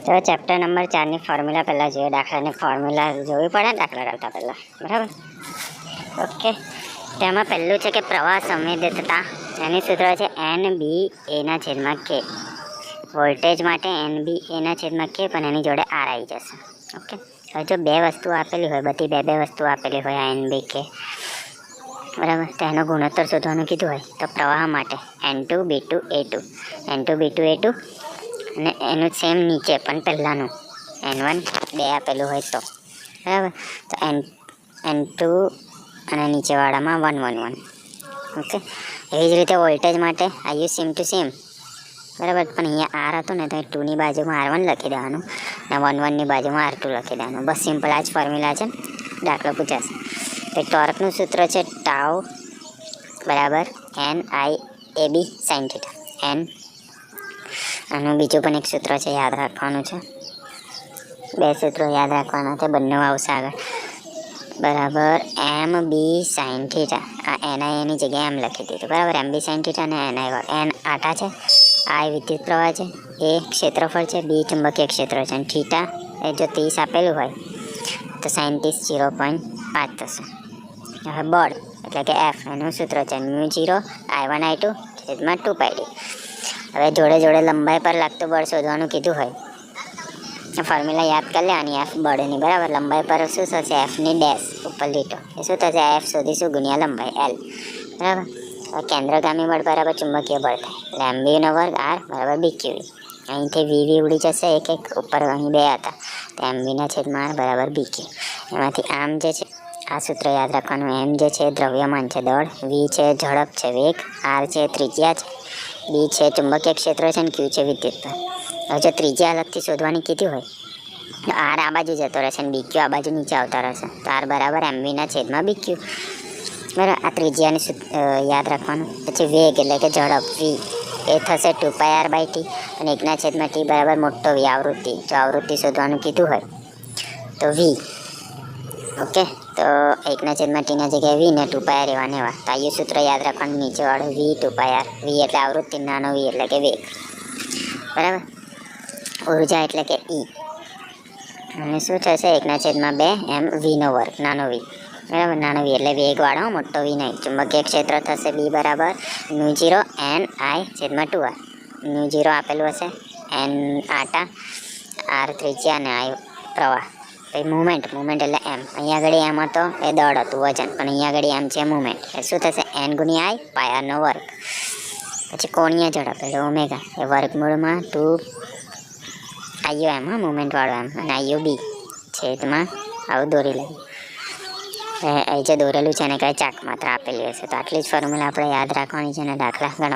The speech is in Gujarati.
તો ચેપ્ટર નંબર 4ની ફોર્મ્યુલા પહેલાં જોઈએ. દાખલાની ફોર્મ્યુલા જોવી પડે દાખલા કરતાં પહેલાં, બરાબર? ઓકે, તેમાં પહેલું છે કે પ્રવાહ સંવેદિતતા. એની સૂત્ર છે NB/A/K. વોલ્ટેજ માટે NB/A/K, પણ એની જોડે R આવી જશે. ઓકે, હવે જો બે વસ્તુ આપેલી હોય, બધી બે વસ્તુ આપેલી હોય, આ NB/K, બરાબર, તો એનો ગુણોત્તર શોધવાનું કીધું હોય તો પ્રવાહ માટે N2/B2/A2, N2/B2/A2, અને એનું સેમ નીચે પણ પહેલાંનું N1 2 આપેલું હોય તો, બરાબર, તો N2 અને નીચેવાળામાં 1 1 1. ઓકે, એવી જ રીતે વોલ્ટેજ માટે આયુ સેમ ટુ સેમ, બરાબર, પણ અહીંયા R હતું ને તો 2ની બાજુમાં R1 લખી દેવાનું અને 1 1ની બાજુમાં R2 લખી દેવાનું. બસ સિમ્પલ આ જ ફોર્મ્યુલા છે. દાખલો પૂછાશે તો ટોર્કનું સૂત્ર છે ટાઉ બરાબર NIAB/sin θ. N આનું બીજું પણ એક સૂત્ર છે, યાદ રાખવાનું છે. બે સૂત્રો યાદ રાખવાના છે, બંને આવશે આગળ, બરાબર. MB/sin θ, આ NIની જગ્યાએ એમ લખી દીધું, બરાબર. MB/sin θ અને NI. N આટા છે, I વિદ્યુત પ્રવાહ છે, A ક્ષેત્રફળ છે, B ચુંબકીય ક્ષેત્ર છે, અને થીટા એ જો 30 આપેલું હોય તો sin 30 0.5 થશે. હવે બળ એટલે કે F, એનું સૂત્ર છે μ0I1I2/2πd. હવે જોડે જોડે લંબાઈ પર લાગતું બળ શોધવાનું કીધું હોય, ફોર્મ્યુલા યાદ કરી લેવાની F બળની, બરાબર. લંબાઈ પર શું થશે? Fની ડેશ ઉપર લીટો, એ શું થશે? F શોધીશું ગુણ્યા લંબાઈ L, બરાબર. હવે કેન્દ્રગામી બળ બરાબર ચુંબકીય બળ થાય એટલે MB/2 R બરાબર BQ. અહીંથી VV ઉડી જશે, એક ઉપર અહીં 2 હતા તો MB/R બરાબર BQ. એમાંથી આમ જે છે આ સૂત્ર યાદ રાખવાનું. M જે છે દ્રવ્યમાન છે, દળ, V છે ઝડપ છે, વેગ, R છે ત્રિજ્યા છે, B છે ચુંબકીય ક્ષેત્ર છે, અને Q છે વિદ્યુત. હવે જો ત્રિજ્યા અલગથી શોધવાની કીધી હોય તો R આ બાજુ જતો રહેશે અને BQ આ બાજુ નીચે આવતા રહેશે, તો R બરાબર MB/BQ, બરાબર. આ ત્રિજ્યાને યાદ રાખવાનું. પછી વેગ એટલે કે ઝડપ V, એ થશે 2πr/T, અને 1/T બરાબર મોટો V આવૃત્તિ. જો આવૃત્તિ શોધવાનું કીધું હોય તો V, ઓકે, તો 1/Tના જગ્યાએ V ને 2πr એવા ને એવા. તો આ સૂત્ર યાદ રાખવાનું નીચેવાળું V 2πr. V એટલે આવૃત્તિ, નાનો V એટલે કે વેગ, બરાબર. ઉર્જા એટલે કે E, અને શું થશે? 1/2 mv², નાનો V, બરાબર. નાનો V એટલે વેગવાળો, મોટો V નહીં. ચુંબકીય ક્ષેત્ર થશે B બરાબર μ0NI/2R. μ0 આપેલું હશે, N આટા, R ત્રિજ્યા અને I પ્રવાહ. પછી મુવમેન્ટ એટલે M. અહીંયા આગળ એમ હતો એ દળ હતું, વજન, પણ અહીંયા આગળ એમ છે મુવમેન્ટ. એ શું થશે? N ગુણ્યા I πr². પછી કોણીય ઝડપ એટલે ઓમેગા, એ વર્ગમૂળમાં 2 IUM, મુવમેન્ટ વાળો M, અને IUB છેદમાં આવું દોરી લઈએ. એ જે દોરેલું છે એને કઈ ચાક માત્ર આપેલી હશે. તો આટલી જ ફોર્મ્યુલા આપણે યાદ રાખવાની છે અને દાખલા ગણવા.